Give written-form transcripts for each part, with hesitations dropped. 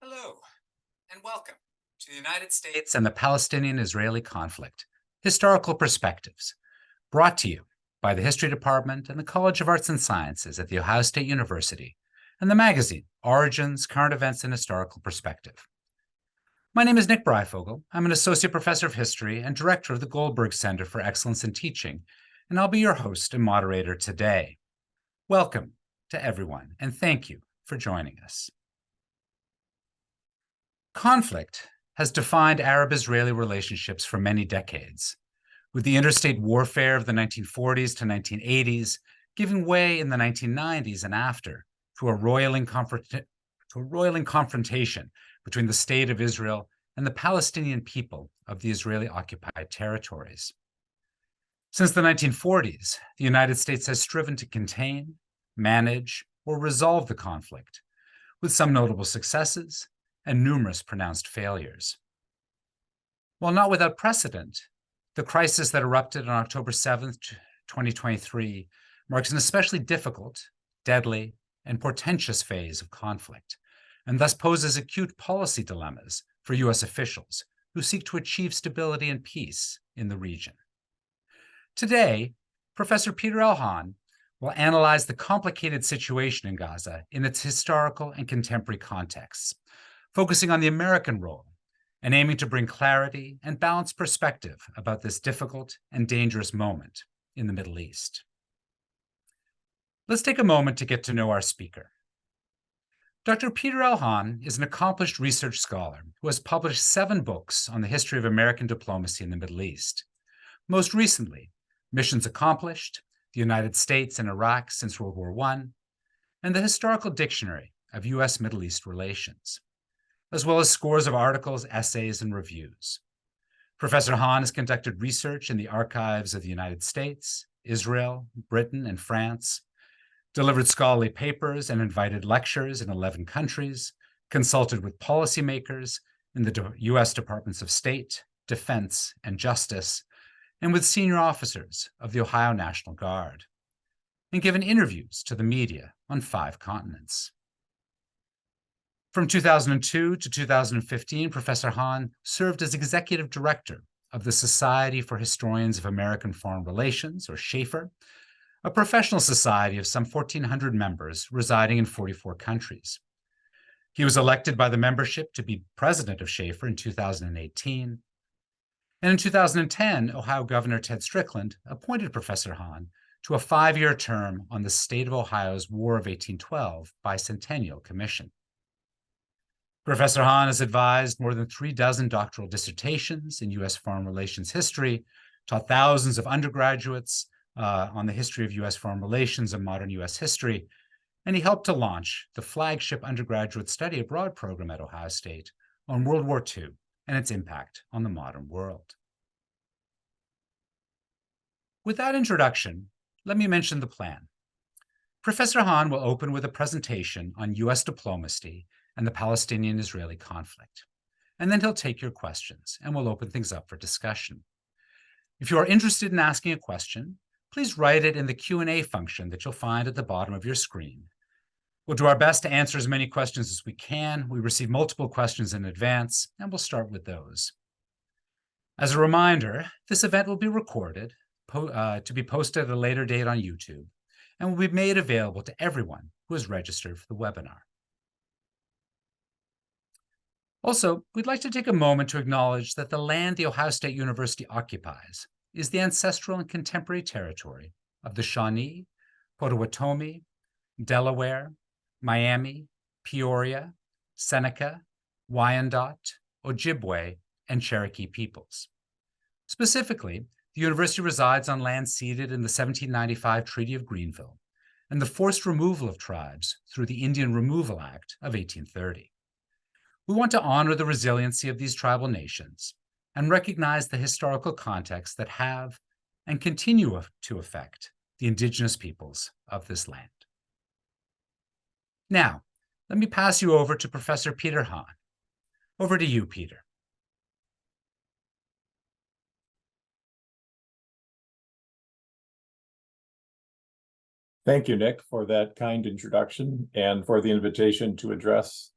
Hello, and welcome to the United States and the Palestinian-Israeli conflict, Historical Perspectives, brought to you by the History Department and the College of Arts and Sciences at The Ohio State University, and the magazine Origins, Current Events, and Historical Perspective. My name is Nick Breifogel. I'm an Associate Professor of History and Director of the Goldberg Center for Excellence in Teaching, and I'll be your host and moderator today. Welcome to everyone, and thank you for joining us. Conflict has defined Arab-Israeli relationships for many decades, with the interstate warfare of the 1940s to 1980s giving way in the 1990s and after to a roiling confrontation between the State of Israel and the Palestinian people of the Israeli-occupied territories. Since the 1940s, the United States has striven to contain, manage, or resolve the conflict, with some notable successes and numerous pronounced failures. While not without precedent, the crisis that erupted on October 7th, 2023 marks an especially difficult, deadly, and portentous phase of conflict, and thus poses acute policy dilemmas for U.S. officials who seek to achieve stability and peace in the region. Today, Professor Peter L. Hahn will analyze the complicated situation in Gaza in its historical and contemporary contexts, focusing on the American role and aiming to bring clarity and balanced perspective about this difficult and dangerous moment in the Middle East. Let's take a moment to get to know our speaker. Dr. Peter L. Hahn is an accomplished research scholar who has published 7 books on the history of American diplomacy in the Middle East. Most recently, Missions Accomplished, the United States and Iraq since World War I, and the Historical Dictionary of U.S. Middle East Relations, as well as scores of articles, essays, and reviews. Professor Hahn has conducted research in the archives of the United States, Israel, Britain, and France, delivered scholarly papers and invited lectures in 11 countries, consulted with policymakers in the U.S. Departments of State, Defense, and Justice, and with senior officers of the Ohio National Guard, and given interviews to the media on 5 continents. From 2002 to 2015, Professor Hahn served as executive director of the Society for Historians of American Foreign Relations, or SHAFR, a professional society of some 1,400 members residing in 44 countries. He was elected by the membership to be president of SHAFR in 2018. And in 2010, Ohio Governor Ted Strickland appointed Professor Hahn to a 5-year term on the State of Ohio's War of 1812 Bicentennial Commission. Professor Hahn has advised more than 36 doctoral dissertations in U.S. foreign relations history, taught thousands of undergraduates on the history of U.S. foreign relations and modern U.S. history, and he helped to launch the flagship undergraduate study abroad program at Ohio State on World War II and its impact on the modern world. With that introduction, let me mention the plan. Professor Hahn will open with a presentation on U.S. diplomacy and the Palestinian-Israeli conflict. And then he'll take your questions, and we'll open things up for discussion. If you are interested in asking a question, please write it in the Q&A function that you'll find at the bottom of your screen. We'll do our best to answer as many questions as we can. We receive multiple questions in advance, and we'll start with those. As a reminder, this event will be recorded to be posted at a later date on YouTube, and will be made available to everyone who is registered for the webinar. Also, we'd like to take a moment to acknowledge that the land the Ohio State University occupies is the ancestral and contemporary territory of the Shawnee, Potawatomi, Delaware, Miami, Peoria, Seneca, Wyandot, Ojibwe, and Cherokee peoples. Specifically, the university resides on land ceded in the 1795 Treaty of Greenville and the forced removal of tribes through the Indian Removal Act of 1830. We want to honor the resiliency of these tribal nations and recognize the historical contexts that have and continue to affect the indigenous peoples of this land. Now, let me pass you over to Professor Peter Hahn. Over to you, Peter. Thank you, Nick, for that kind introduction and for the invitation to address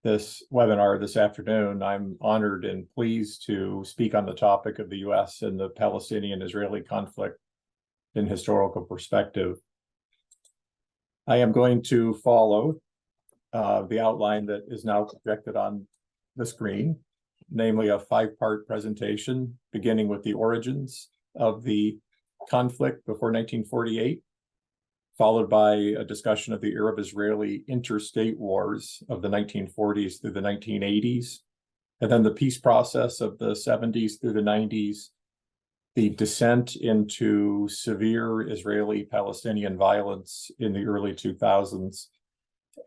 this webinar this afternoon. I'm honored and pleased to speak on the topic of the U.S. and the Palestinian-Israeli conflict in historical perspective. I am going to follow the outline that is now projected on the screen, namely a 5-part presentation beginning with the origins of the conflict before 1948, followed by a discussion of the Arab-Israeli interstate wars of the 1940s through the 1980s, and then the peace process of the 70s through the 90s, the descent into severe Israeli-Palestinian violence in the early 2000s,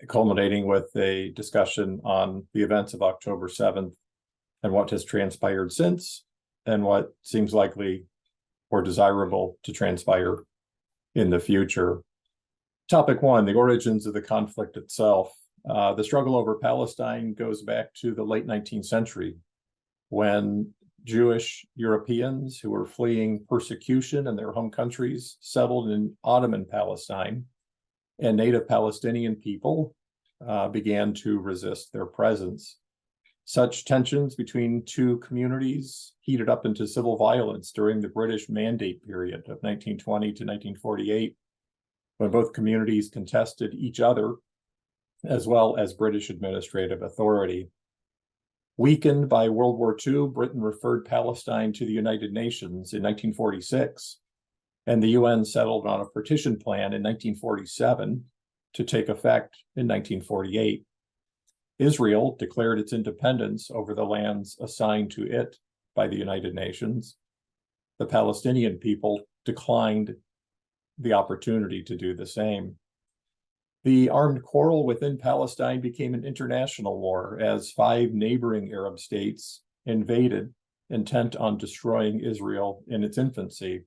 culminating with a discussion on the events of October 7th and what has transpired since, and what seems likely or desirable to transpire in the future. Topic 1, the origins of the conflict itself. The struggle over Palestine goes back to the late 19th century, when Jewish Europeans who were fleeing persecution in their home countries settled in Ottoman Palestine, and native Palestinian people began to resist their presence. Such tensions between two communities heated up into civil violence during the British Mandate period of 1920 to 1948, when both communities contested each other as well as British administrative authority. Weakened by World War II, Britain referred Palestine to the United Nations in 1946, and the UN settled on a partition plan in 1947 to take effect in 1948. Israel declared its independence over the lands assigned to it by the United Nations. The Palestinian people declined the opportunity to do the same. The armed quarrel within Palestine became an international war as 5 neighboring Arab states invaded, intent on destroying Israel in its infancy.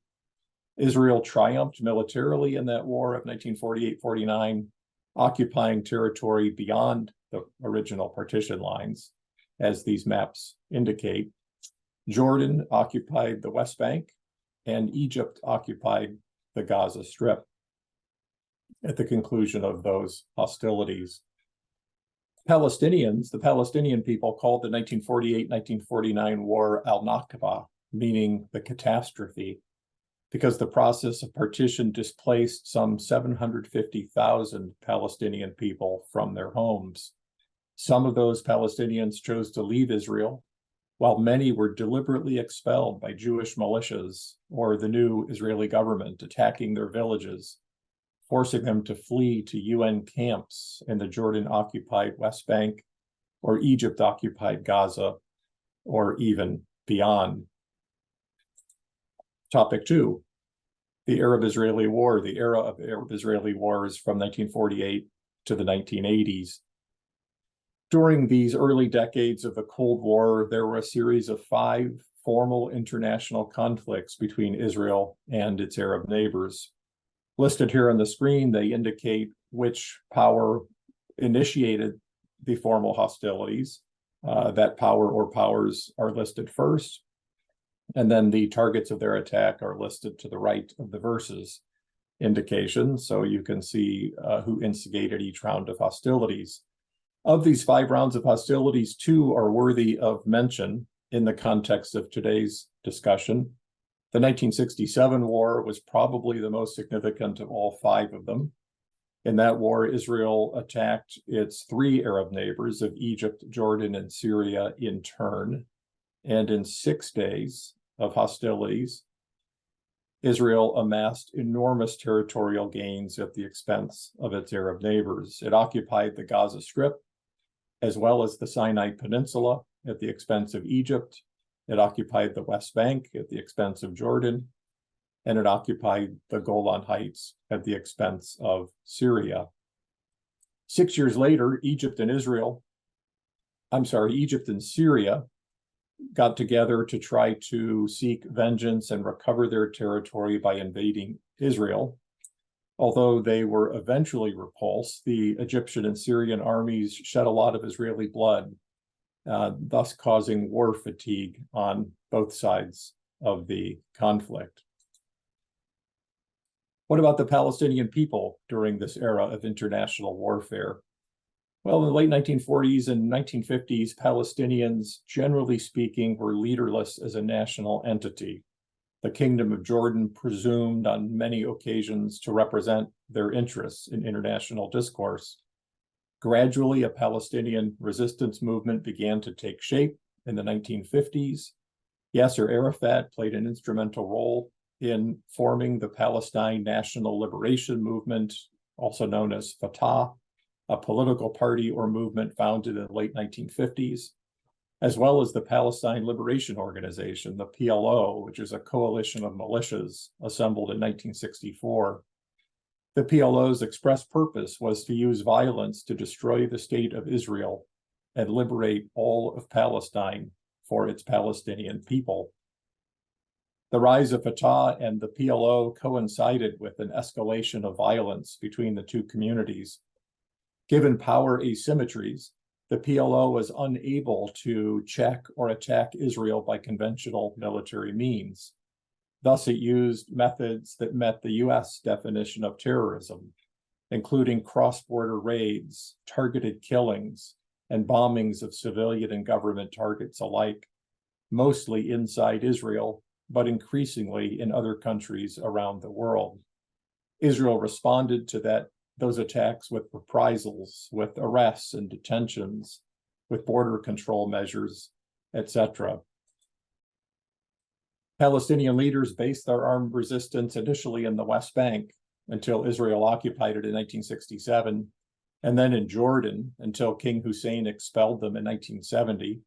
Israel triumphed militarily in that war of 1948-49, occupying territory beyond the original partition lines, as these maps indicate. Jordan occupied the West Bank, and Egypt occupied the Gaza Strip at the conclusion of those hostilities. The Palestinian people called the 1948-1949 war al-Nakba, meaning the catastrophe, because the process of partition displaced some 750,000 Palestinian people from their homes. Some of those Palestinians chose to leave Israel, while many were deliberately expelled by Jewish militias or the new Israeli government attacking their villages, forcing them to flee to UN camps in the Jordan-occupied West Bank or Egypt-occupied Gaza, or even beyond. Topic 2, the Arab-Israeli War. The era of the Arab-Israeli wars from 1948 to the 1980s. During these early decades of the Cold War, there were a series of 5 formal international conflicts between Israel and its Arab neighbors. Listed here on the screen, they indicate which power initiated the formal hostilities. That power or powers are listed first, and then the targets of their attack are listed to the right of the verses indication, so you can see who instigated each round of hostilities. Of these 5 rounds of hostilities, 2 are worthy of mention in the context of today's discussion. The 1967 war was probably the most significant of all 5 of them. In that war, Israel attacked its 3 Arab neighbors of Egypt, Jordan, and Syria in turn. And in 6 days of hostilities, Israel amassed enormous territorial gains at the expense of its Arab neighbors. It occupied the Gaza Strip, as well as the Sinai Peninsula at the expense of Egypt. It occupied the West Bank at the expense of Jordan, and it occupied the Golan Heights at the expense of Syria. 6 years later, Egypt and Syria got together to try to seek vengeance and recover their territory by invading Israel. Although they were eventually repulsed, the Egyptian and Syrian armies shed a lot of Israeli blood, thus causing war fatigue on both sides of the conflict. What about the Palestinian people during this era of international warfare? Well, in the late 1940s and 1950s, Palestinians, generally speaking, were leaderless as a national entity. The Kingdom of Jordan presumed on many occasions to represent their interests in international discourse. Gradually, a Palestinian resistance movement began to take shape in the 1950s. Yasser Arafat played an instrumental role in forming the Palestine National Liberation Movement, also known as Fatah, a political party or movement founded in the late 1950s, as well as the Palestine Liberation Organization, the PLO, which is a coalition of militias assembled in 1964. The PLO's express purpose was to use violence to destroy the state of Israel and liberate all of Palestine for its Palestinian people. The rise of Fatah and the PLO coincided with an escalation of violence between the two communities. Given power asymmetries, the PLO was unable to check or attack Israel by conventional military means. Thus, it used methods that met the US definition of terrorism, including cross-border raids, targeted killings, and bombings of civilian and government targets alike, mostly inside Israel, but increasingly in other countries around the world. Israel responded to those attacks with reprisals, with arrests and detentions, with border control measures, etc. Palestinian leaders based their armed resistance initially in the West Bank until Israel occupied it in 1967, and then in Jordan until King Hussein expelled them in 1970.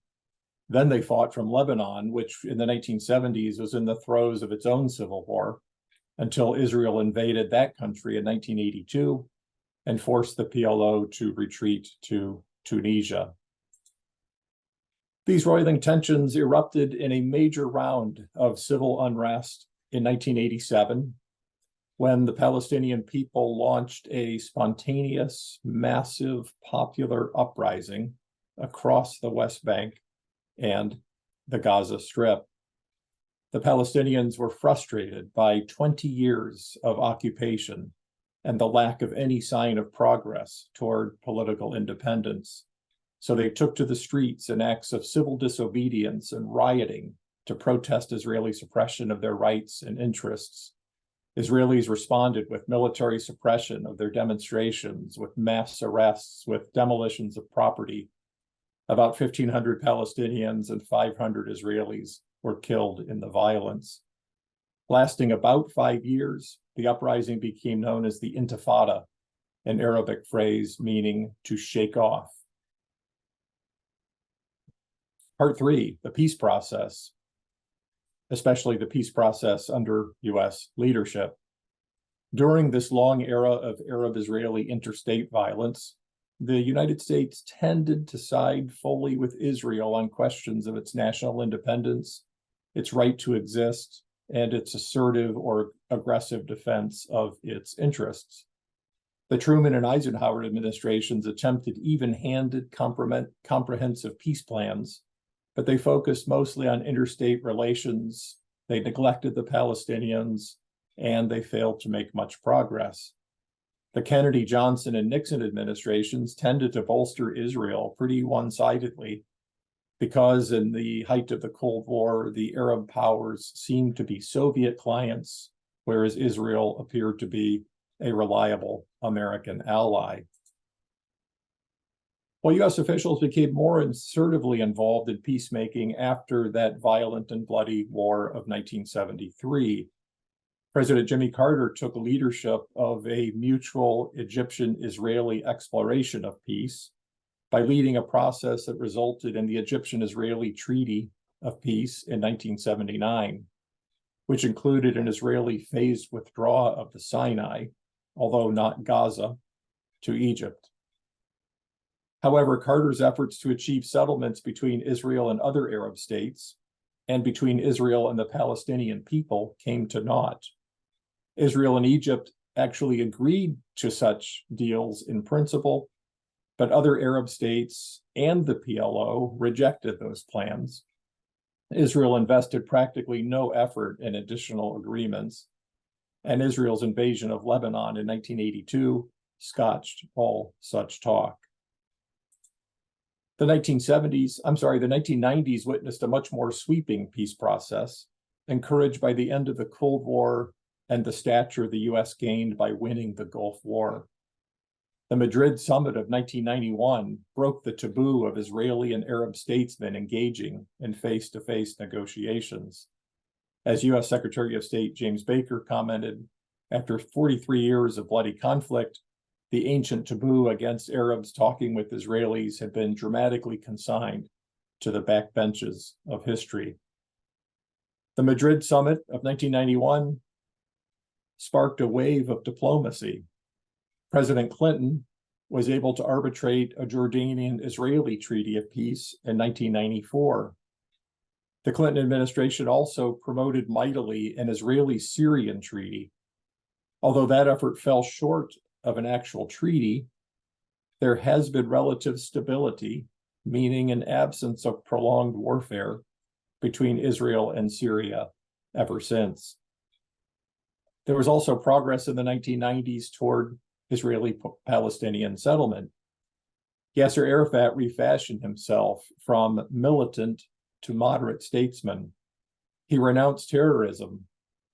Then they fought from Lebanon, which in the 1970s was in the throes of its own civil war, until Israel invaded that country in 1982 and forced the PLO to retreat to Tunisia. These roiling tensions erupted in a major round of civil unrest in 1987, when the Palestinian people launched a spontaneous, massive, popular uprising across the West Bank and the Gaza Strip. The Palestinians were frustrated by 20 years of occupation and the lack of any sign of progress toward political independence. So they took to the streets in acts of civil disobedience and rioting to protest Israeli suppression of their rights and interests. Israelis responded with military suppression of their demonstrations, with mass arrests, with demolitions of property. About 1,500 Palestinians and 500 Israelis were killed in the violence. Lasting about 5 years, the uprising became known as the Intifada, an Arabic phrase meaning to shake off. Part 3, the peace process, especially the peace process under US leadership. During this long era of Arab-Israeli interstate violence, the United States tended to side fully with Israel on questions of its national independence, its right to exist, and its assertive or aggressive defense of its interests. The Truman and Eisenhower administrations attempted even-handed, comprehensive peace plans, but they focused mostly on interstate relations. They neglected the Palestinians, and they failed to make much progress. The Kennedy, Johnson, and Nixon administrations tended to bolster Israel pretty one-sidedly because in the height of the Cold War, the Arab powers seemed to be Soviet clients, whereas Israel appeared to be a reliable American ally. Well, US officials became more assertively involved in peacemaking after that violent and bloody war of 1973. President Jimmy Carter took leadership of a mutual Egyptian-Israeli exploration of peace by leading a process that resulted in the Egyptian-Israeli Treaty of Peace in 1979, which included an Israeli phased withdrawal of the Sinai, although not Gaza, to Egypt. However, Carter's efforts to achieve settlements between Israel and other Arab states and between Israel and the Palestinian people came to naught. Israel and Egypt actually agreed to such deals in principle, but other Arab states and the PLO rejected those plans. Israel invested practically no effort in additional agreements, and Israel's invasion of Lebanon in 1982 scotched all such talk. The 1990s witnessed a much more sweeping peace process, encouraged by the end of the Cold War and the stature the US gained by winning the Gulf War. The Madrid summit of 1991 broke the taboo of Israeli and Arab statesmen engaging in face-to-face negotiations. As US Secretary of State James Baker commented, after 43 years of bloody conflict, the ancient taboo against Arabs talking with Israelis had been dramatically consigned to the backbenches of history. The Madrid summit of 1991 sparked a wave of diplomacy. President Clinton was able to arbitrate a Jordanian-Israeli treaty of peace in 1994. The Clinton administration also promoted mightily an Israeli-Syrian treaty. Although that effort fell short of an actual treaty, there has been relative stability, meaning an absence of prolonged warfare between Israel and Syria ever since. There was also progress in the 1990s toward Israeli-Palestinian settlement. Yasser Arafat refashioned himself from militant to moderate statesman. He renounced terrorism.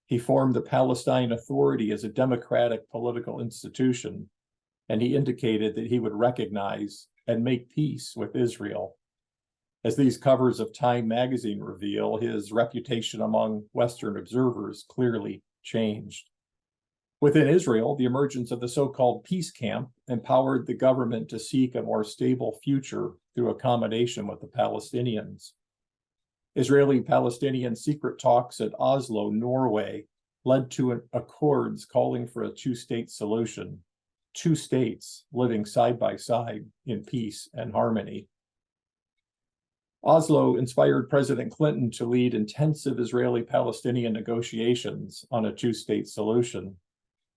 He formed the Palestine Authority as a democratic political institution, and he indicated that he would recognize and make peace with Israel. As these covers of Time magazine reveal, his reputation among Western observers clearly changed. Within Israel, the emergence of the so-called peace camp empowered the government to seek a more stable future through accommodation with the Palestinians. Israeli-Palestinian secret talks at Oslo, Norway, led to accords calling for a two-state solution, two states living side by side in peace and harmony. Oslo inspired President Clinton to lead intensive Israeli-Palestinian negotiations on a two-state solution.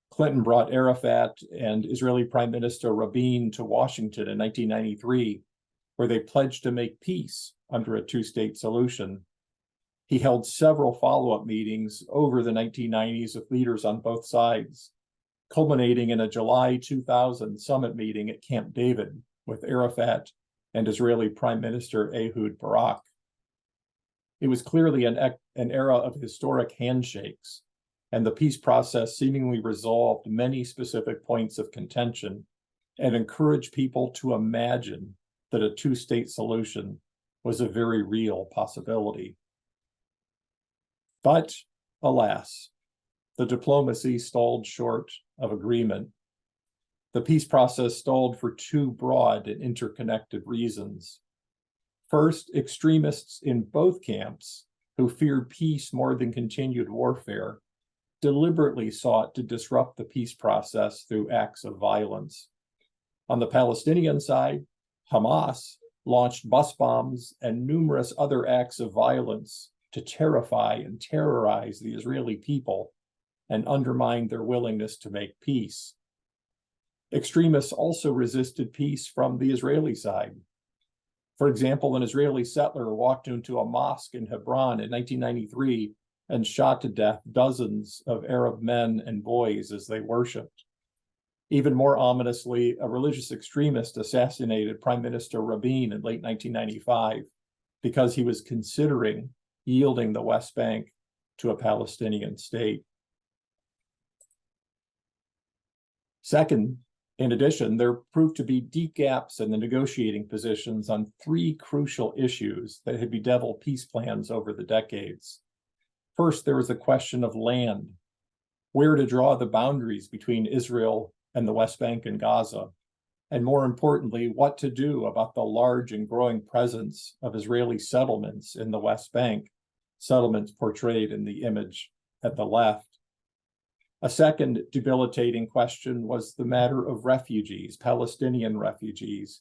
Clinton brought Arafat and Israeli Prime Minister Rabin to Washington in 1993, where they pledged to make peace under a two-state solution. He held several follow-up meetings over the 1990s with leaders on both sides, culminating in a July 2000 summit meeting at Camp David with Arafat and Israeli Prime Minister Ehud Barak. It was clearly an era of historic handshakes, and the peace process seemingly resolved many specific points of contention and encouraged people to imagine that a two-state solution was a very real possibility. But alas, the diplomacy stalled short of agreement. The peace process stalled for two broad and interconnected reasons. First, extremists in both camps, who feared peace more than continued warfare, deliberately sought to disrupt the peace process through acts of violence. On the Palestinian side, Hamas launched bus bombs and numerous other acts of violence to terrify and terrorize the Israeli people and undermine their willingness to make peace. Extremists also resisted peace from the Israeli side. For example, an Israeli settler walked into a mosque in Hebron in 1993 and shot to death dozens of Arab men and boys as they worshiped. Even more ominously, a religious extremist assassinated Prime Minister Rabin in late 1995 because he was considering yielding the West Bank to a Palestinian state. Second, in addition, there proved to be deep gaps in the negotiating positions on three crucial issues that had bedeviled peace plans over the decades. First, there was the question of land, where to draw the boundaries between Israel and the West Bank and Gaza, and more importantly, what to do about the large and growing presence of Israeli settlements in the West Bank, settlements portrayed in the image at the left. A second debilitating question was the matter of refugees, Palestinian refugees.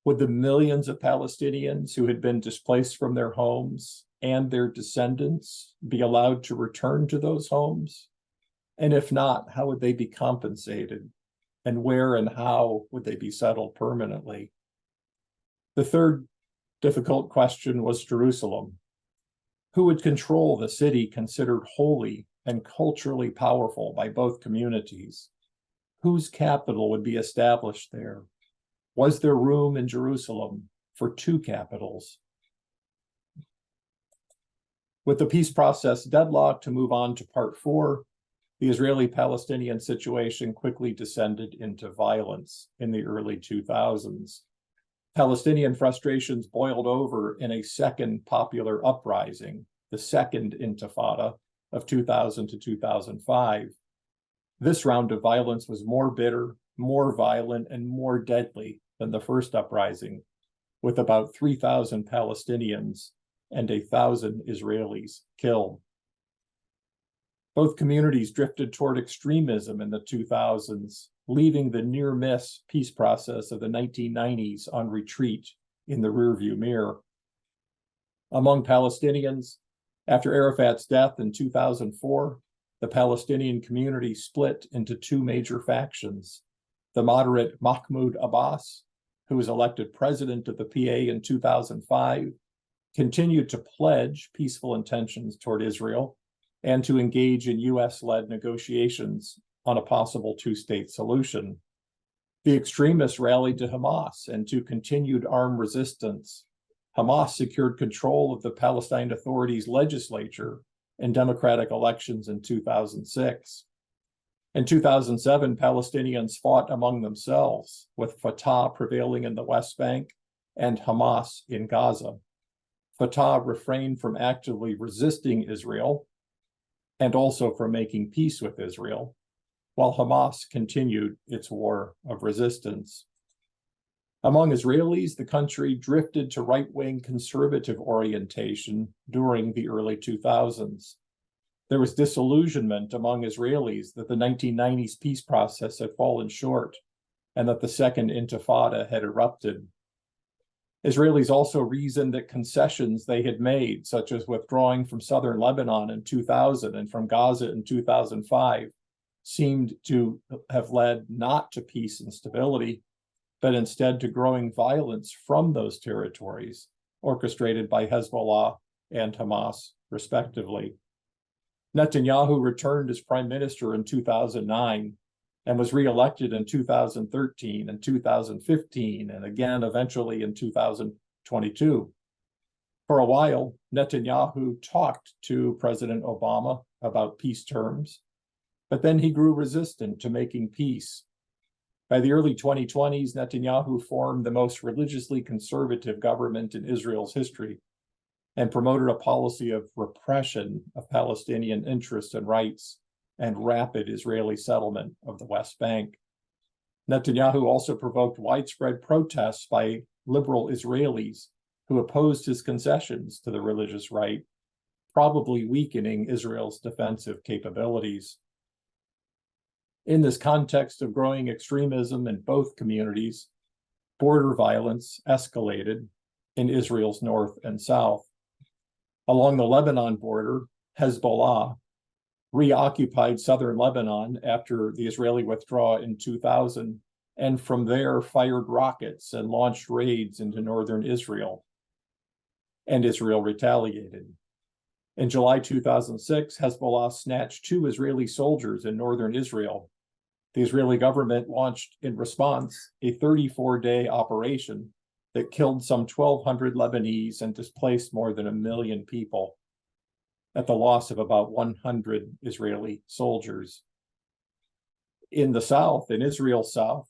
Would the millions of Palestinians who had been displaced from their homes and their descendants be allowed to return to those homes? And if not, how would they be compensated? And where and how would they be settled permanently? The third difficult question was Jerusalem. Who would control the city considered holy and culturally powerful by both communities? Whose capital would be established there? Was there room in Jerusalem for two capitals. With the peace process deadlocked, to move on to part 4, the Israeli-Palestinian situation quickly descended into violence in the early 2000s. Palestinian frustrations boiled over in a second popular uprising, the Second Intifada of 2000 to 2005. This round of violence was more bitter, more violent, and more deadly than the first uprising, with about 3,000 Palestinians and 1,000 Israelis killed. Both communities drifted toward extremism in the 2000s, leaving the near-miss peace process of the 1990s on retreat in the rearview mirror. Among Palestinians, after Arafat's death in 2004, the Palestinian community split into two major factions. The moderate Mahmoud Abbas, who was elected president of the PA in 2005, continued to pledge peaceful intentions toward Israel and to engage in US-led negotiations on a possible two-state solution. The extremists rallied to Hamas and to continued armed resistance. Hamas secured control of the Palestine Authority's legislature in democratic elections in 2006. In 2007, Palestinians fought among themselves, with Fatah prevailing in the West Bank and Hamas in Gaza. Fatah refrained from actively resisting Israel and also from making peace with Israel, while Hamas continued its war of resistance. Among Israelis, the country drifted to right-wing conservative orientation during the early 2000s. There was disillusionment among Israelis that the 1990s peace process had fallen short and that the Second Intifada had erupted. Israelis also reasoned that concessions they had made, such as withdrawing from southern Lebanon in 2000 and from Gaza in 2005, seemed to have led not to peace and stability, but instead to growing violence from those territories, orchestrated by Hezbollah and Hamas, respectively. Netanyahu returned as prime minister in 2009 and was reelected in 2013 and 2015, and again eventually in 2022. For a while, Netanyahu talked to President Obama about peace terms, but then he grew resistant to making peace. By the early 2020s, Netanyahu formed the most religiously conservative government in Israel's history and promoted a policy of repression of Palestinian interests and rights and rapid Israeli settlement of the West Bank. Netanyahu also provoked widespread protests by liberal Israelis who opposed his concessions to the religious right, probably weakening Israel's defensive capabilities. In this context of growing extremism in both communities, border violence escalated in Israel's north and south. Along the Lebanon border, Hezbollah reoccupied southern Lebanon after the Israeli withdrawal in 2000, and from there fired rockets and launched raids into northern Israel. And Israel retaliated. In July 2006, Hezbollah snatched 2 Israeli soldiers in northern Israel. The Israeli government launched in response a 34-day operation that killed some 1,200 Lebanese and displaced more than 1 million people, at the loss of about 100 Israeli soldiers. In the south, in Israel's south,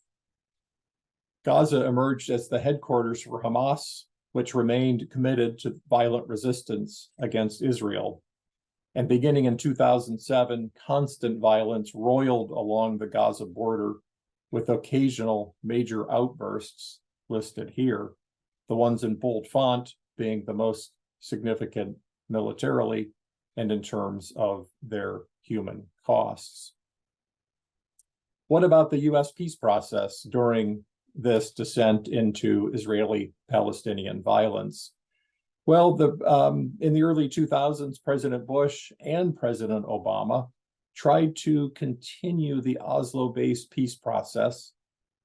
Gaza emerged as the headquarters for Hamas, which remained committed to violent resistance against Israel. And beginning in 2007, constant violence roiled along the Gaza border, with occasional major outbursts listed here, the ones in bold font being the most significant militarily and in terms of their human costs. What about the US peace process during this descent into Israeli-Palestinian violence? Well, in the early 2000s, President Bush and President Obama tried to continue the Oslo-based peace process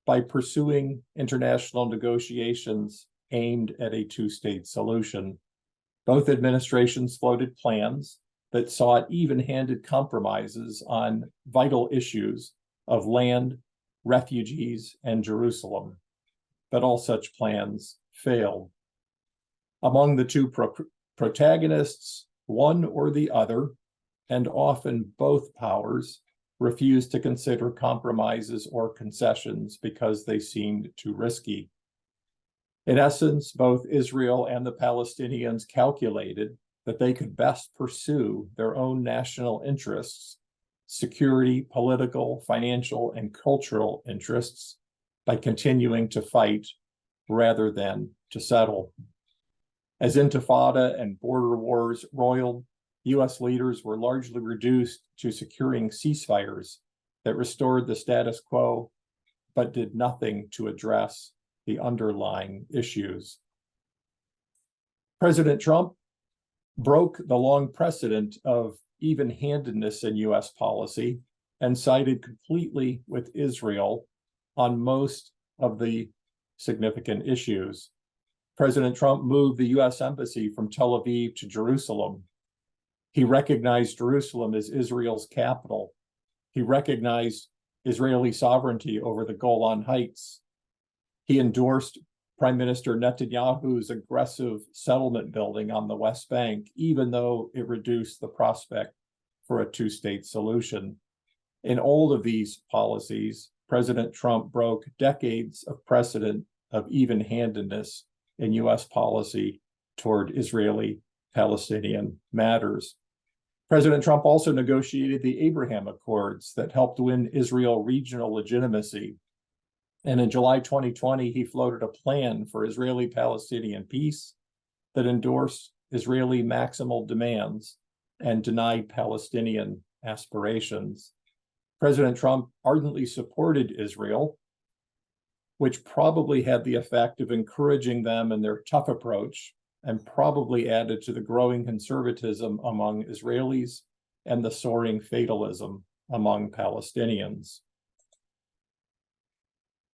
by pursuing international negotiations aimed at a two-state solution. Both administrations floated plans that sought even-handed compromises on vital issues of land, refugees, and Jerusalem. But all such plans failed. Among the two protagonists, one or the other, and often both powers, refused to consider compromises or concessions because they seemed too risky. In essence, both Israel and the Palestinians calculated that they could best pursue their own national interests, security, political, financial, and cultural interests, by continuing to fight rather than to settle. As intifada and border wars roiled, U.S. leaders were largely reduced to securing ceasefires that restored the status quo, but did nothing to address the underlying issues. President Trump broke the long precedent of even-handedness in U.S. policy and sided completely with Israel on most of the significant issues. President Trump moved the U.S. Embassy from Tel Aviv to Jerusalem. He recognized Jerusalem as Israel's capital. He recognized Israeli sovereignty over the Golan Heights. He endorsed Prime Minister Netanyahu's aggressive settlement building on the West Bank, even though it reduced the prospect for a two-state solution. In all of these policies, President Trump broke decades of precedent of even-handedness in U.S. policy toward Israeli-Palestinian matters. President Trump also negotiated the Abraham Accords that helped win Israel regional legitimacy. And in July 2020, he floated a plan for Israeli-Palestinian peace that endorsed Israeli maximal demands and denied Palestinian aspirations. President Trump ardently supported Israel, which probably had the effect of encouraging them in their tough approach and probably added to the growing conservatism among Israelis and the soaring fatalism among Palestinians.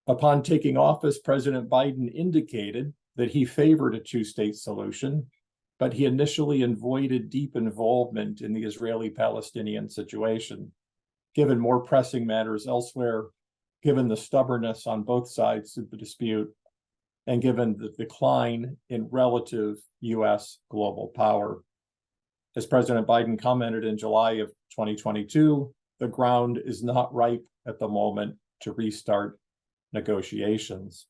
Upon taking office, President Biden indicated that he favored a two-state solution, but he initially avoided deep involvement in the Israeli-Palestinian situation. Given more pressing matters elsewhere, given the stubbornness on both sides of the dispute, and given the decline in relative U.S. global power. As President Biden commented in July of 2022, the ground is not ripe at the moment to restart negotiations.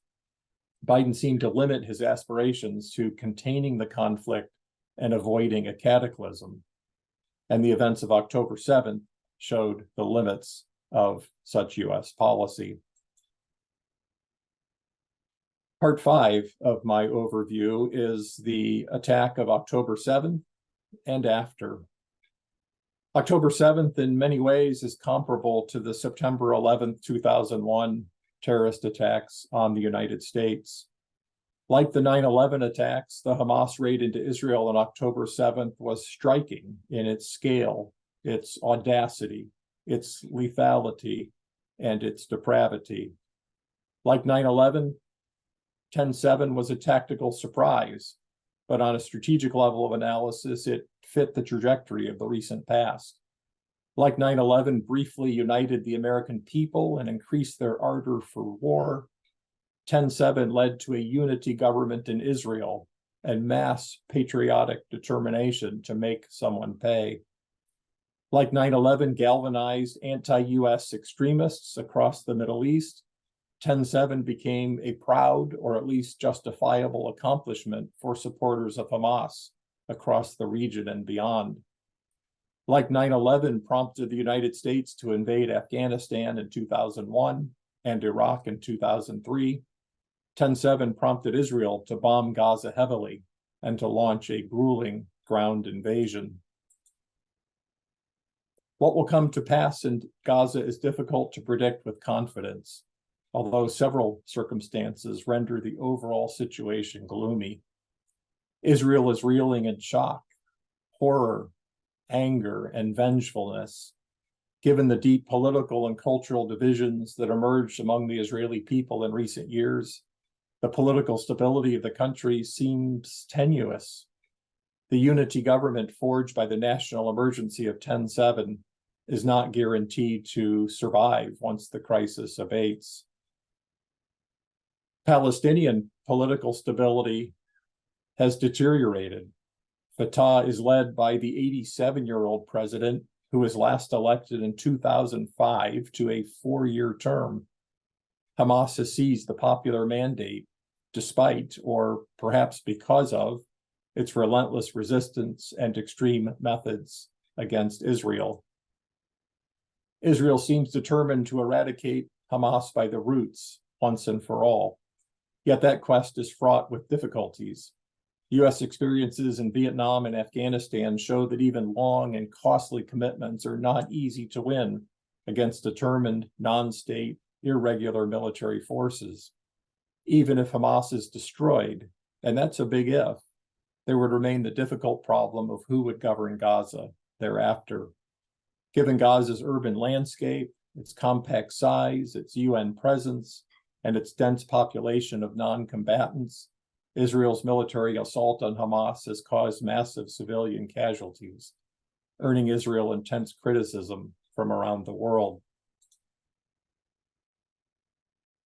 Biden seemed to limit his aspirations to containing the conflict and avoiding a cataclysm. And the events of October 7th showed the limits of such U.S. policy. Part 5 of my overview is the attack of October 7th and after. October 7th in many ways is comparable to the September 11th, 2001 terrorist attacks on the United States. Like the 9/11 attacks, the Hamas raid into Israel on October 7th was striking in its scale, its audacity, its lethality, and its depravity. Like 9/11, 10/7 was a tactical surprise, but on a strategic level of analysis, it fit the trajectory of the recent past. Like 9/11 briefly united the American people and increased their ardor for war, 10/7 led to a unity government in Israel and mass patriotic determination to make someone pay. Like 9/11 galvanized anti-US extremists across the Middle East, 10/7 became a proud or at least justifiable accomplishment for supporters of Hamas across the region and beyond. Like 9/11 prompted the United States to invade Afghanistan in 2001 and Iraq in 2003, 10/7 prompted Israel to bomb Gaza heavily and to launch a grueling ground invasion. What will come to pass in Gaza is difficult to predict with confidence, although several circumstances render the overall situation gloomy. Israel is reeling in shock, horror, anger, and vengefulness, given the deep political and cultural divisions that emerged among the Israeli people in recent years. The political stability of the country seems tenuous. The unity government forged by the national emergency of 10/7 is not guaranteed to survive once the crisis abates. Palestinian political stability has deteriorated. Fatah is led by the 87-year-old president who was last elected in 2005 to a 4-year term. Hamas has seized the popular mandate despite, or perhaps because of, its relentless resistance and extreme methods against Israel. Israel seems determined to eradicate Hamas by the roots once and for all. Yet that quest is fraught with difficulties. U.S. experiences in Vietnam and Afghanistan show that even long and costly commitments are not easy to win against determined, non-state, irregular military forces. Even if Hamas is destroyed, and that's a big if, there would remain the difficult problem of who would govern Gaza thereafter. Given Gaza's urban landscape, its compact size, its UN presence, and its dense population of non-combatants, Israel's military assault on Hamas has caused massive civilian casualties, earning Israel intense criticism from around the world.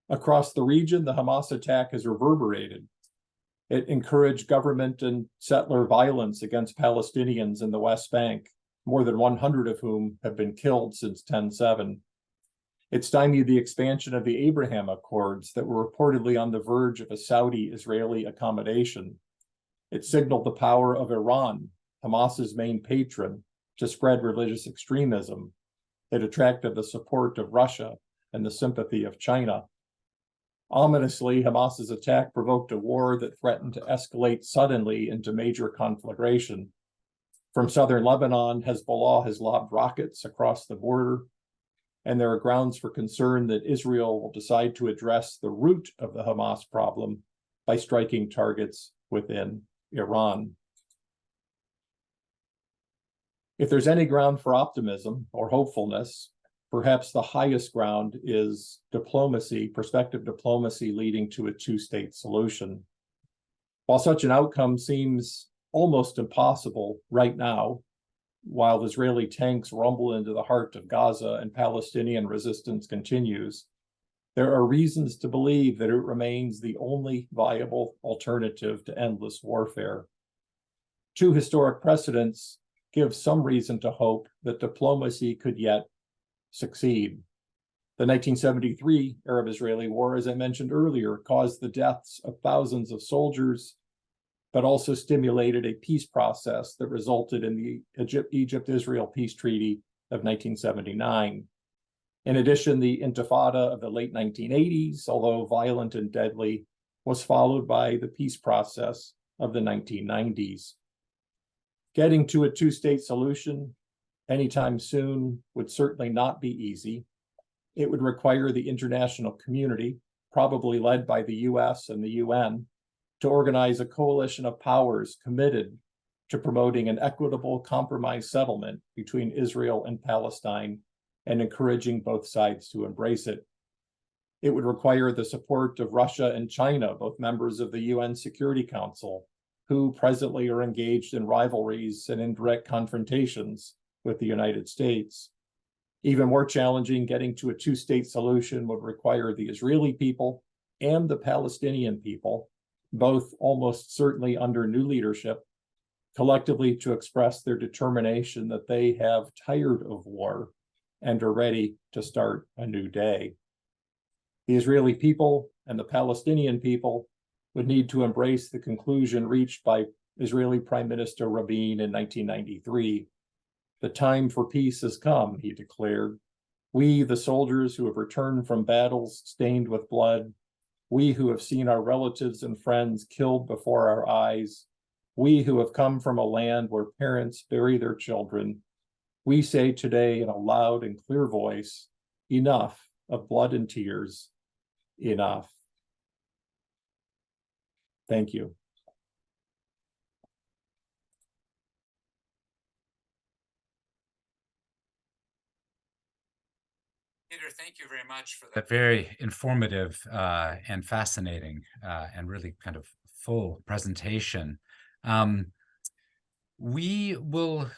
Across the region, the Hamas attack has reverberated. It encouraged government and settler violence against Palestinians in the West Bank, more than 100 of whom have been killed since 10/7. It stymied the expansion of the Abraham Accords that were reportedly on the verge of a Saudi-Israeli accommodation. It signaled the power of Iran, Hamas's main patron, to spread religious extremism. It attracted the support of Russia and the sympathy of China. Ominously, Hamas's attack provoked a war that threatened to escalate suddenly into major conflagration. From southern Lebanon, Hezbollah has lobbed rockets across the border, and there are grounds for concern that Israel will decide to address the root of the Hamas problem by striking targets within Iran. If there's any ground for optimism or hopefulness, perhaps the highest ground is diplomacy, prospective diplomacy leading to a two-state solution. While such an outcome seems almost impossible right now, while Israeli tanks rumble into the heart of Gaza and Palestinian resistance continues, there are reasons to believe that it remains the only viable alternative to endless warfare. Two historic precedents give some reason to hope that diplomacy could yet succeed. The 1973 Arab-Israeli War, as I mentioned earlier, caused the deaths of thousands of soldiers, but also stimulated a peace process that resulted in the Egypt-Israel Peace Treaty of 1979. In addition, the Intifada of the late 1980s, although violent and deadly, was followed by the peace process of the 1990s. Getting to a two-state solution anytime soon would certainly not be easy. It would require the international community, probably led by the US and the UN, to organize a coalition of powers committed to promoting an equitable compromise settlement between Israel and Palestine and encouraging both sides to embrace it. It would require the support of Russia and China, both members of the UN Security Council, who presently are engaged in rivalries and indirect confrontations with the United States. Even more challenging, getting to a two-state solution would require the Israeli people and the Palestinian people, both almost certainly under new leadership, collectively to express their determination that they have tired of war and are ready to start a new day. The Israeli people and the Palestinian people would need to embrace the conclusion reached by Israeli Prime Minister Rabin in 1993. The time for peace has come, he declared. We, the soldiers who have returned from battles stained with blood, we who have seen our relatives and friends killed before our eyes, we who have come from a land where parents bury their children, we say today in a loud and clear voice, enough of blood and tears, enough. Thank you. Peter, thank you very much for that very informative and fascinating and really kind of full presentation. We will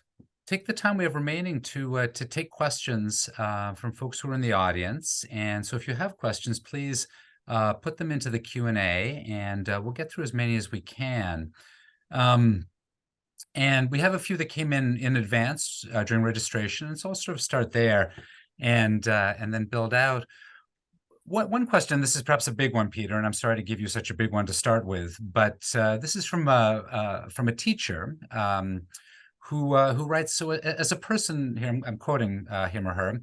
take the time we have remaining to take questions from folks who are in the audience. And so if you have questions, please put them into the Q&A, and we'll get through as many as we can. And we have a few that came in advance during registration, and so I'll sort of start there and then build out. One question, this is perhaps a big one, Peter, and I'm sorry to give you such a big one to start with, but this is from a teacher who writes, so as a person, here I'm quoting him or her,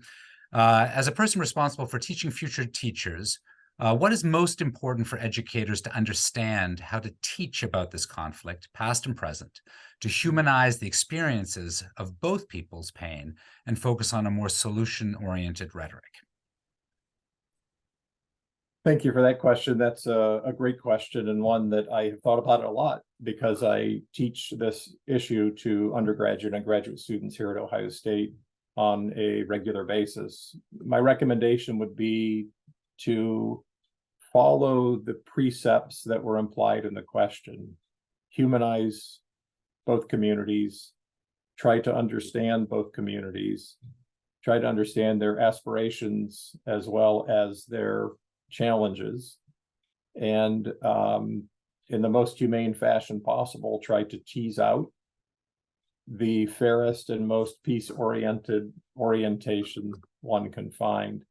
as a person responsible for teaching future teachers, what is most important for educators to understand how to teach about this conflict, past and present, to humanize the experiences of both people's pain and focus on a more solution-oriented rhetoric? Thank you for that question. That's a great question, and one that I have thought about a lot because I teach this issue to undergraduate and graduate students here at Ohio State on a regular basis. My recommendation would be to follow the precepts that were implied in the question. Humanize both communities, try to understand both communities, try to understand their aspirations as well as their challenges, and in the most humane fashion possible, try to tease out the fairest and most peace-oriented orientation one can find.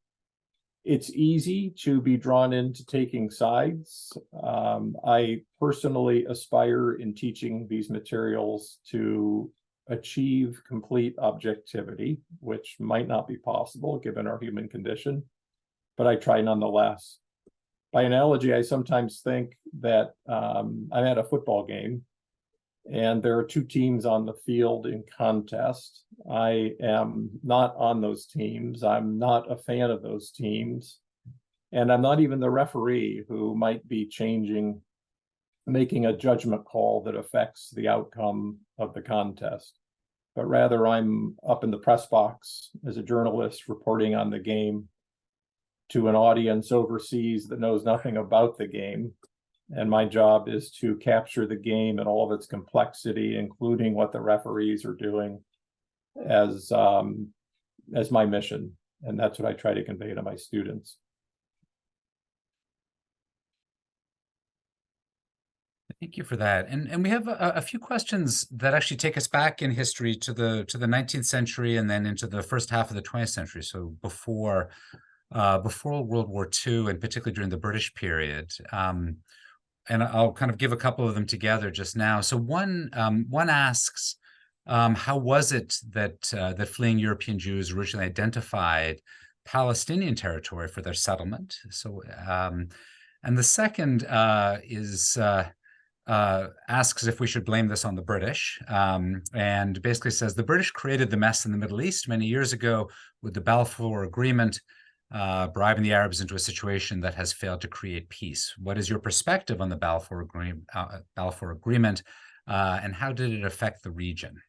It's easy to be drawn into taking sides. I personally aspire in teaching these materials to achieve complete objectivity, which might not be possible given our human condition, but I try nonetheless. By analogy, I sometimes think that I'm at a football game and there are two teams on the field in contest. I am not on those teams. I'm not a fan of those teams. And I'm not even the referee who might be making a judgment call that affects the outcome of the contest. But rather, I'm up in the press box as a journalist reporting on the game to an audience overseas that knows nothing about the game. And my job is to capture the game and all of its complexity, including what the referees are doing, as my mission. And that's what I try to convey to my students. Thank you for that. And we have a few questions that actually take us back in history to the 19th century and then into the first half of the 20th century. So before World War II, and particularly during the British period. And I'll kind of give a couple of them together just now. So one asks, how was it that fleeing European Jews originally identified Palestinian territory for their settlement? So, and the second asks if we should blame this on the British, and basically says the British created the mess in the Middle East many years ago with the Balfour Agreement, bribing the Arabs into a situation that has failed to create peace. What is your perspective on the Balfour Agreement, and how did it affect the region?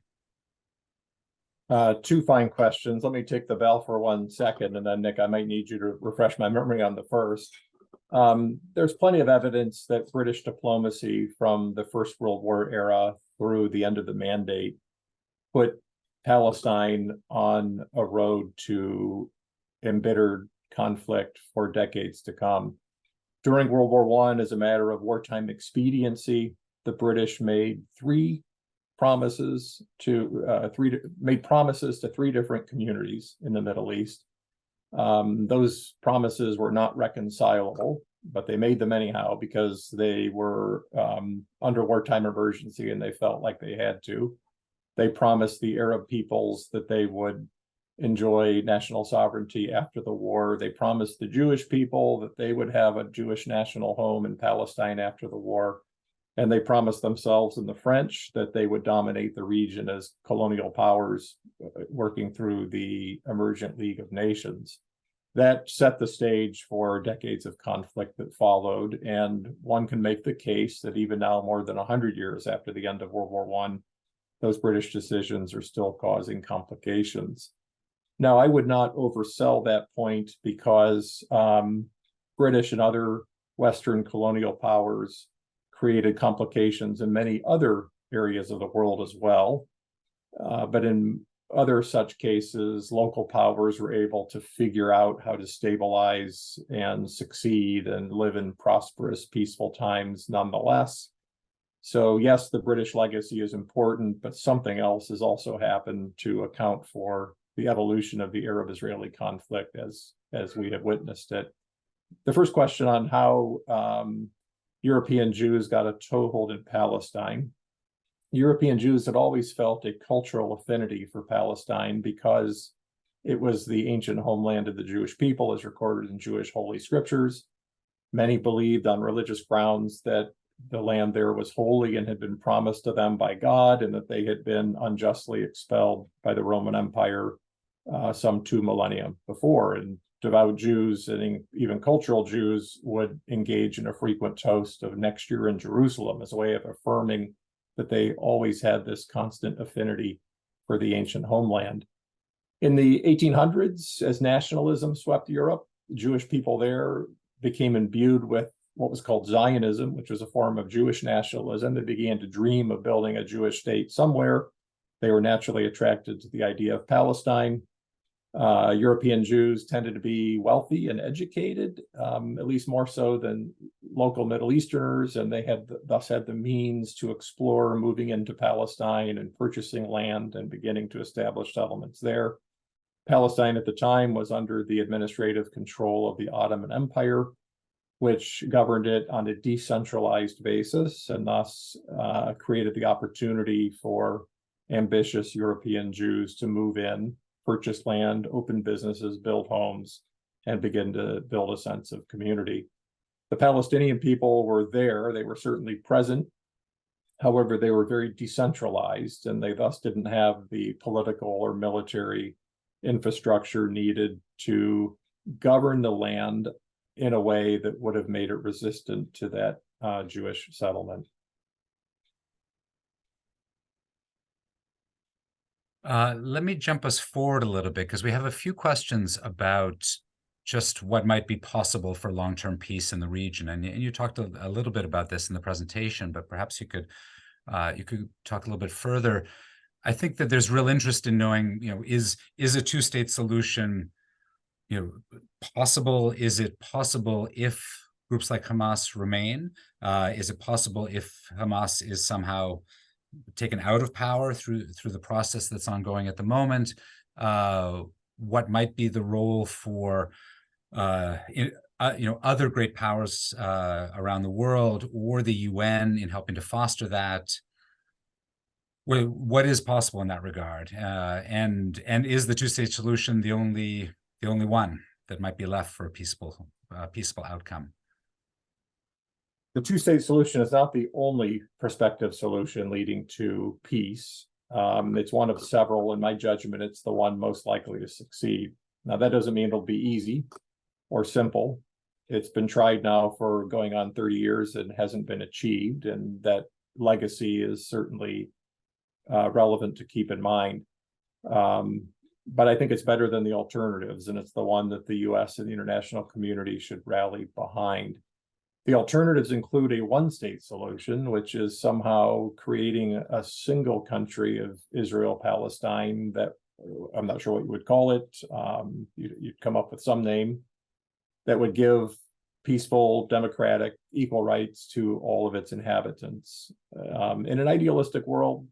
Two fine questions. Let me take the Balfour one second, and then Nick, I might need you to refresh my memory on the first. There's plenty of evidence that British diplomacy from the First World War era through the end of the Mandate put Palestine on a road to embittered conflict for decades to come. During World War I, as a matter of wartime expediency, the British made promises to three different communities in the Middle East. Those promises were not reconcilable, but they made them anyhow because they were under wartime emergency and they felt like they had to. They promised the Arab peoples that they would enjoy national sovereignty after the war. They promised the Jewish people that they would have a Jewish national home in Palestine after the war. And they promised themselves and the French that they would dominate the region as colonial powers working through the emergent League of Nations. That set the stage for decades of conflict that followed. And one can make the case that even now, more than 100 years after the end of World War I, those British decisions are still causing complications. Now, I would not oversell that point because British and other Western colonial powers created complications in many other areas of the world as well. But in other such cases, local powers were able to figure out how to stabilize and succeed and live in prosperous, peaceful times nonetheless. So yes, the British legacy is important, but something else has also happened to account for the evolution of the Arab-Israeli conflict as we have witnessed it. The first question on how European Jews got a toehold in Palestine. European Jews had always felt a cultural affinity for Palestine because it was the ancient homeland of the Jewish people, as recorded in Jewish holy scriptures. Many believed on religious grounds that the land there was holy and had been promised to them by God, and that they had been unjustly expelled by the Roman Empire some 2 millennia before. And devout Jews and even cultural Jews would engage in a frequent toast of next year in Jerusalem as a way of affirming that they always had this constant affinity for the ancient homeland. In the 1800s, as nationalism swept Europe, Jewish people there became imbued with what was called Zionism, which was a form of Jewish nationalism. They began to dream of building a Jewish state somewhere. They were naturally attracted to the idea of Palestine. European Jews tended to be wealthy and educated, at least more so than local Middle Easterners, and they had thus had the means to explore moving into Palestine and purchasing land and beginning to establish settlements there. Palestine at the time was under the administrative control of the Ottoman Empire, which governed it on a decentralized basis, and thus created the opportunity for ambitious European Jews to move in, purchase land, open businesses, build homes, and begin to build a sense of community. The Palestinian people were there. They were certainly present. However, they were very decentralized, and they thus didn't have the political or military infrastructure needed to govern the land in a way that would have made it resistant to that Jewish settlement. Let me jump us forward a little bit, because we have a few questions about just what might be possible for long-term peace in the region. And you talked a little bit about this in the presentation, but perhaps you could talk a little bit further. I think that there's real interest in knowing, is a two-state solution, possible? Is it possible if groups like Hamas remain? Is it possible if Hamas is somehow taken out of power through the process that's ongoing at the moment? What might be the role for other great powers around the world, or the UN, in helping to foster that? What is possible in that regard? And is the two-state solution the only one that might be left for a peaceful outcome? The two-state solution is not the only prospective solution leading to peace. It's one of several. In my judgment, it's the one most likely to succeed. Now, that doesn't mean it'll be easy or simple. It's been tried now for going on 30 years and hasn't been achieved, and that legacy is certainly relevant to keep in mind. But I think it's better than the alternatives, and it's the one that the US and the international community should rally behind. The alternatives include a one-state solution, which is somehow creating a single country of Israel-Palestine that, I'm not sure what you would call it. You'd come up with some name that would give peaceful, democratic, equal rights to all of its inhabitants. In an idealistic world,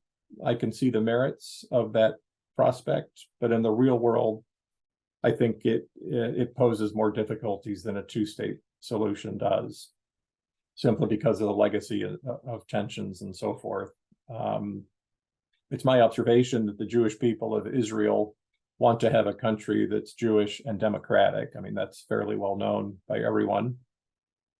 I can see the merits of that prospect, but in the real world, I think it poses more difficulties than a two-state solution does, simply because of the legacy of tensions and so forth. It's my observation that the Jewish people of Israel want to have a country that's Jewish and democratic. I mean, that's fairly well known by everyone.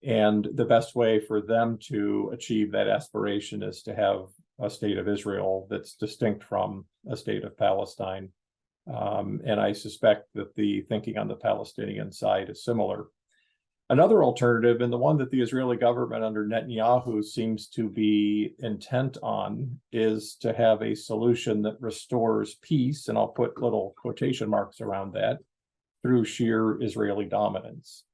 And the best way for them to achieve that aspiration is to have a state of Israel that's distinct from a state of Palestine. And I suspect that the thinking on the Palestinian side is similar. Another alternative, and the one that the Israeli government under Netanyahu seems to be intent on, is to have a solution that restores peace, and I'll put little quotation marks around that, through sheer Israeli dominance.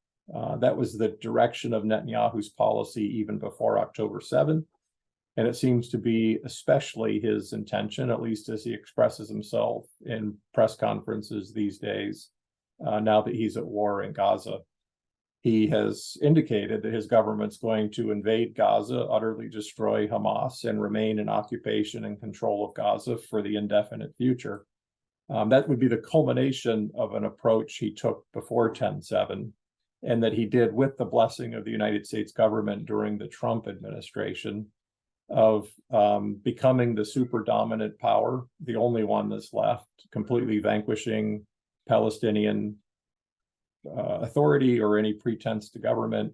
That was the direction of Netanyahu's policy even before October 7th. And it seems to be especially his intention, at least as he expresses himself in press conferences these days, now that he's at war in Gaza. He has indicated that his government's going to invade Gaza, utterly destroy Hamas, and remain in occupation and control of Gaza for the indefinite future. That would be the culmination of an approach he took before 10/7, and that he did with the blessing of the United States government during the Trump administration, of becoming the super dominant power, the only one that's left, completely vanquishing Palestinian authority or any pretense to government,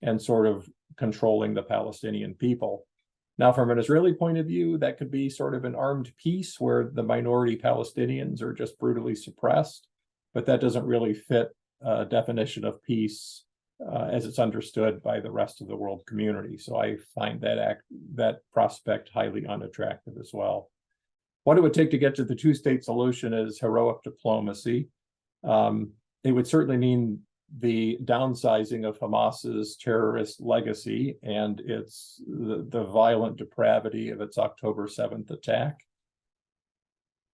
and sort of controlling the Palestinian people. Now, from an Israeli point of view, that could be sort of an armed peace where the minority Palestinians are just brutally suppressed, but that doesn't really fit a definition of peace as it's understood by the rest of the world community. So I find that prospect highly unattractive as well. What it would take to get to the two-state solution is heroic diplomacy. It would certainly mean the downsizing of Hamas's terrorist legacy and the violent depravity of its October 7th attack.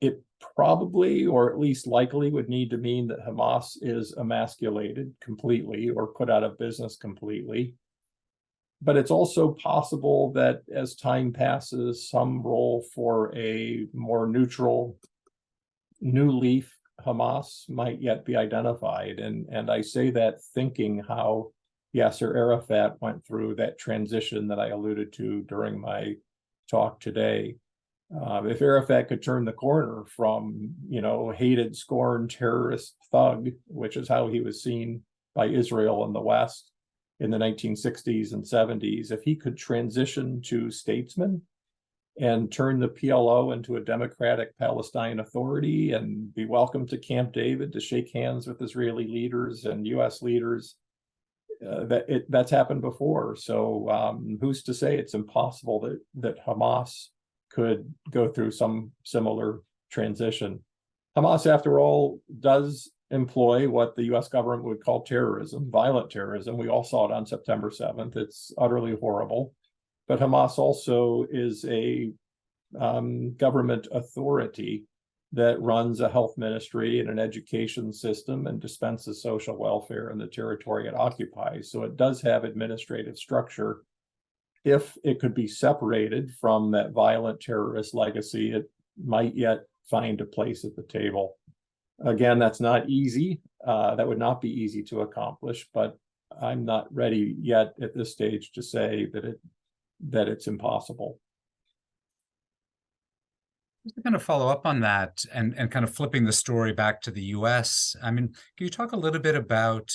It probably, or at least likely, would need to mean that Hamas is emasculated completely or put out of business completely. But it's also possible that as time passes, some role for a more neutral, new leaf Hamas might yet be identified. And I say that thinking how Yasser Arafat went through that transition that I alluded to during my talk today. If Arafat could turn the corner from, hated, scorned terrorist thug, which is how he was seen by Israel and the West in the 1960s and 70s, if he could transition to statesman and turn the PLO into a democratic Palestine Authority and be welcome to Camp David to shake hands with Israeli leaders and US leaders, that's happened before. So who's to say it's impossible that Hamas could go through some similar transition? Hamas, after all, does employ what the US government would call terrorism, violent terrorism. We all saw it on September 7th. It's utterly horrible. But Hamas also is a government authority that runs a health ministry and an education system and dispenses social welfare in the territory it occupies. So it does have administrative structure. If it could be separated from that violent terrorist legacy, it might yet find a place at the table. Again, that's not easy. That would not be easy to accomplish, but I'm not ready yet at this stage to say that it's impossible. I'm going to follow up on that and kind of flipping the story back to the US. I mean, can you talk a little bit about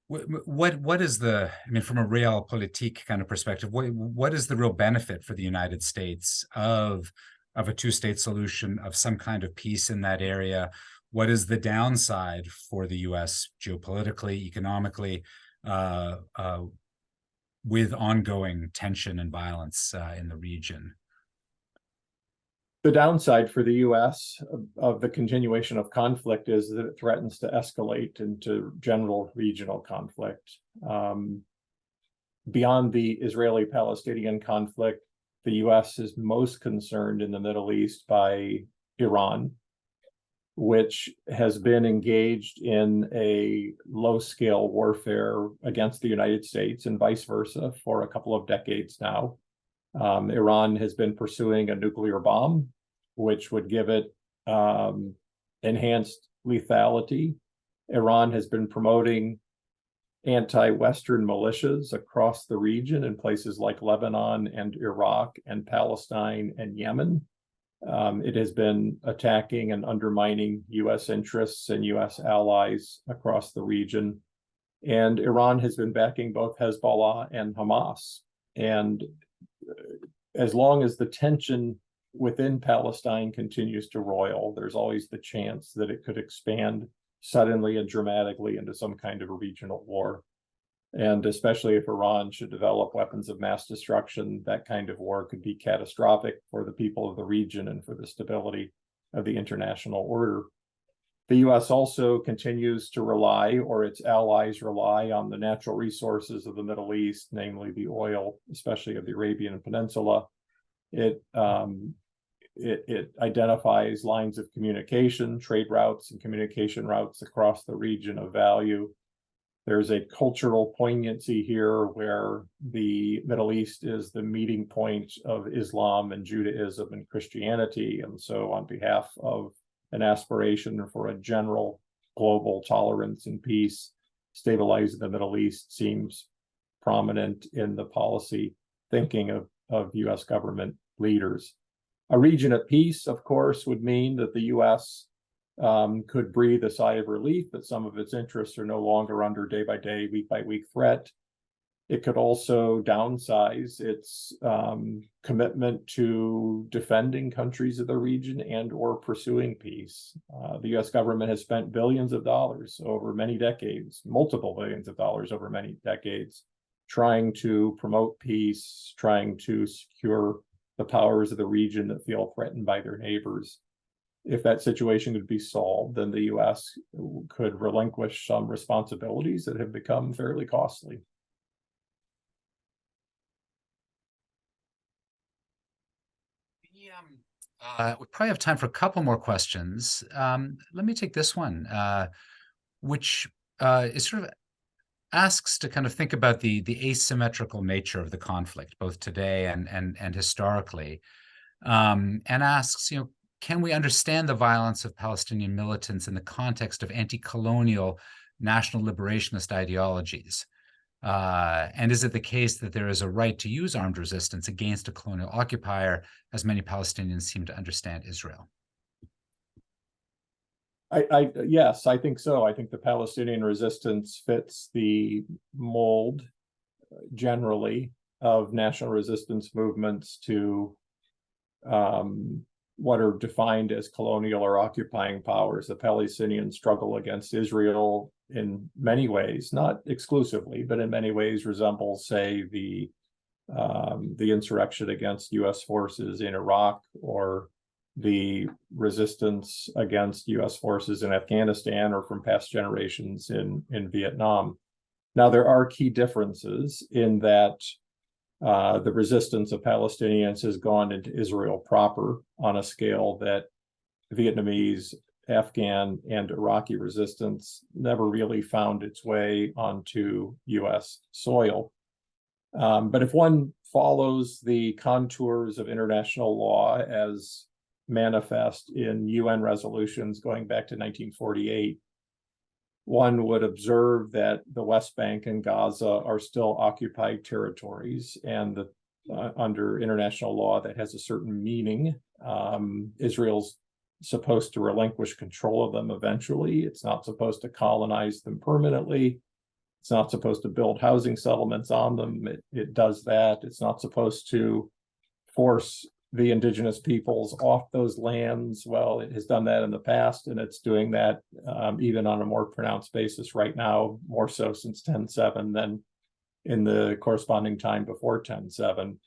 what is from a realpolitik kind of perspective, what is the real benefit for the United States of a two-state solution, of some kind of peace in that area? What is the downside for the US geopolitically, economically, with ongoing tension and violence in the region? The downside for the US of the continuation of conflict is that it threatens to escalate into general regional conflict. Beyond the Israeli-Palestinian conflict, the US is most concerned in the Middle East by Iran, which has been engaged in a low-scale warfare against the United States and vice versa for a couple of decades now. Iran has been pursuing a nuclear bomb, which would give it enhanced lethality. Iran has been promoting anti-Western militias across the region in places like Lebanon and Iraq and Palestine and Yemen. It has been attacking and undermining US interests and US allies across the region. And Iran has been backing both Hezbollah and Hamas. And as long as the tension within Palestine continues to roil, there's always the chance that it could expand suddenly and dramatically into some kind of a regional war. And especially if Iran should develop weapons of mass destruction, that kind of war could be catastrophic for the people of the region and for the stability of the international order. The US also continues to rely, or its allies rely, on the natural resources of the Middle East, namely the oil, especially of the Arabian Peninsula, It identifies lines of communication, trade routes, and communication routes across the region of value. There's a cultural poignancy here where the Middle East is the meeting point of Islam and Judaism and Christianity. And so on behalf of an aspiration for a general global tolerance and peace, stabilizing the Middle East seems prominent in the policy thinking of US government leaders. A region at peace, of course, would mean that the US could breathe a sigh of relief that some of its interests are no longer under day-by-day, week-by-week threat. It could also downsize its commitment to defending countries of the region and or pursuing peace. The US government has spent billions of dollars over many decades, multiple billions of dollars over many decades, trying to promote peace, trying to secure the powers of the region that feel threatened by their neighbors. If that situation could be solved, then the US could relinquish some responsibilities that have become fairly costly. We probably have time for a couple more questions. Let me take this one, which is sort of asks to kind of think about the asymmetrical nature of the conflict, both today and historically, and asks, can we understand the violence of Palestinian militants in the context of anti-colonial national liberationist ideologies? And is it the case that there is a right to use armed resistance against a colonial occupier, as many Palestinians seem to understand Israel? Yes, I think so. I think the Palestinian resistance fits the mold generally of national resistance movements to what are defined as colonial or occupying powers. The Palestinian struggle against Israel in many ways, not exclusively, but in many ways resembles, say, the insurrection against US forces in Iraq, or the resistance against US forces in Afghanistan, or from past generations in Vietnam. Now, there are key differences in that the resistance of Palestinians has gone into Israel proper on a scale that Vietnamese, Afghan, and Iraqi resistance never really found its way onto US soil. But if one follows the contours of international law as manifest in UN resolutions going back to 1948, one would observe that the West Bank and Gaza are still occupied territories, and that under international law that has a certain meaning. Israel's supposed to relinquish control of them eventually. It's not supposed to colonize them permanently. It's not supposed to build housing settlements on them. It does that. It's not supposed to force the indigenous peoples off those lands. Well, it has done that in the past, and it's doing that even on a more pronounced basis right now, more so since 10/7 than in the corresponding time before 10/7.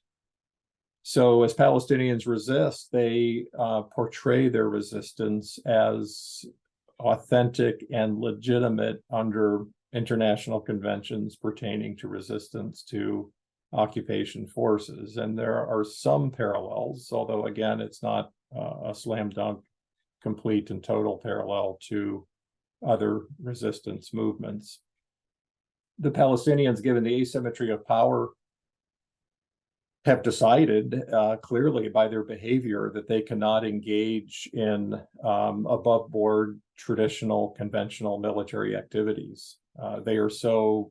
So as Palestinians resist, they portray their resistance as authentic and legitimate under international conventions pertaining to resistance to occupation forces. And there are some parallels, although again, it's not a slam dunk, complete and total parallel to other resistance movements. The Palestinians, given the asymmetry of power, have decided clearly by their behavior that they cannot engage in above board traditional conventional military activities. They are so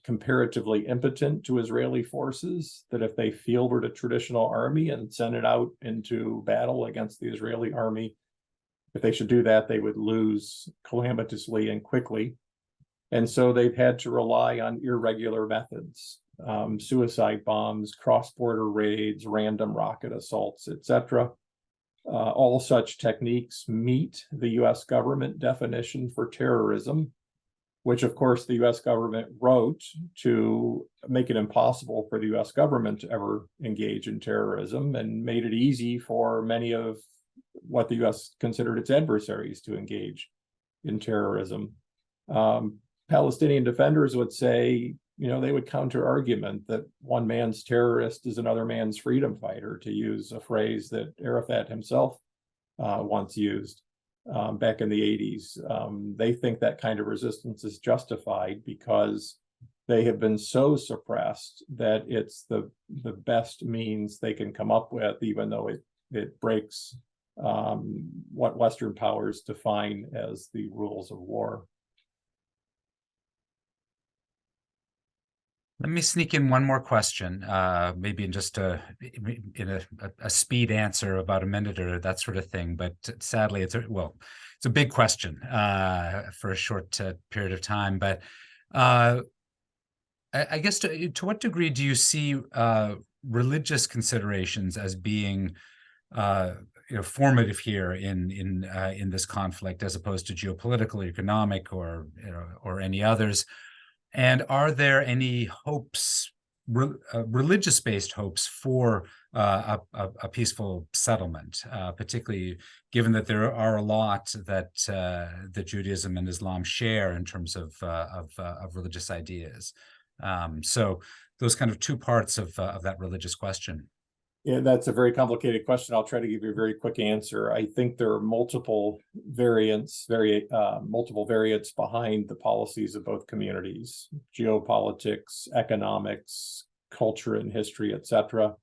comparatively impotent to Israeli forces that if they fielded a traditional army and sent it out into battle against the Israeli army, if they should do that, they would lose calamitously and quickly. And so they've had to rely on irregular methods, suicide bombs, cross-border raids, random rocket assaults, etc. All such techniques meet the US government definition for terrorism, which of course the US government wrote to make it impossible for the US government to ever engage in terrorism, and made it easy for many of what the US considered its adversaries to engage in terrorism. Palestinian defenders would say they would counter argument that one man's terrorist is another man's freedom fighter, to use a phrase that Arafat himself once used back in the 80s. They think that kind of resistance is justified because they have been so suppressed that it's the best means they can come up with, even though it breaks what Western powers define as the rules of war. Let me sneak in one more question, maybe in just a speed answer, about a minute or that sort of thing. But sadly, it's a big question for a short period of time. But I guess to what degree do you see religious considerations as being formative here in this conflict, as opposed to geopolitical, economic, or any others? And are there any hopes, religious-based hopes, for a peaceful settlement, particularly given that there are a lot that Judaism and Islam share in terms of religious ideas? So those kind of two parts of that religious question. Yeah, that's a very complicated question. I'll try to give you a very quick answer. I think there are multiple variants behind the policies of both communities: geopolitics, economics, culture and history, etc.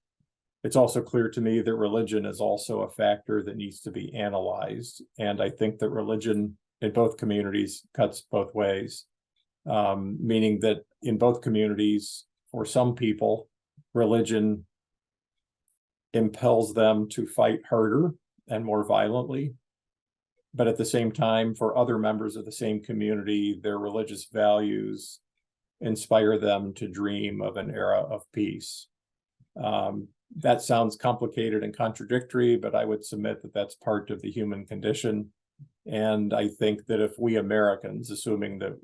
It's also clear to me that religion is also a factor that needs to be analyzed. And I think that religion in both communities cuts both ways, meaning that in both communities, for some people, religion impels them to fight harder and more violently. But at the same time, for other members of the same community, their religious values inspire them to dream of an era of peace. That sounds complicated and contradictory, but I would submit that that's part of the human condition. And I think that if we Americans, assuming that,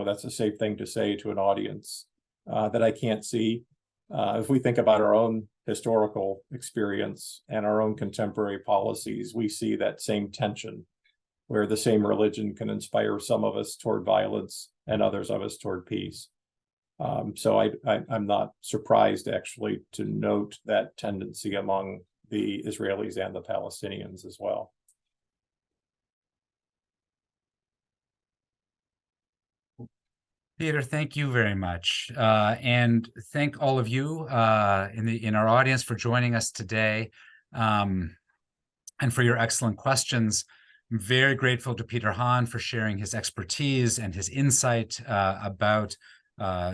that's a safe thing to say to an audience that I can't see, if we think about our own historical experience and our own contemporary policies, we see that same tension, where the same religion can inspire some of us toward violence and others of us toward peace. So I'm not surprised, actually, to note that tendency among the Israelis and the Palestinians as well. Peter, thank you very much, and thank all of you in our audience for joining us today, and for your excellent questions. I'm very grateful to Peter Hahn for sharing his expertise and his insight about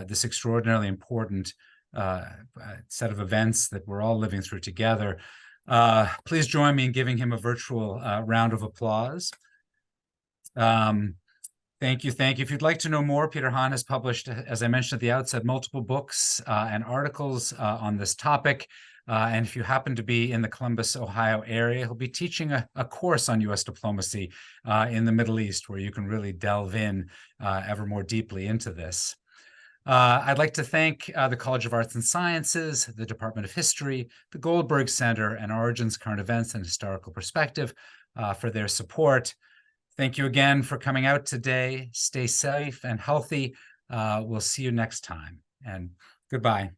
this extraordinarily important set of events that we're all living through together. Please join me in giving him a virtual round of applause. Thank you. If you'd like to know more, Peter Hahn has published, as I mentioned at the outset, multiple books and articles on this topic. And if you happen to be in the Columbus, Ohio area, he'll be teaching a course on U.S. diplomacy in the Middle East, where you can really delve in ever more deeply into this. I'd like to thank the College of Arts and Sciences, the Department of History, the Goldberg Center, and Origins Current Events and Historical Perspective for their support. Thank you again for coming out today. Stay safe and healthy. We'll see you next time, and goodbye.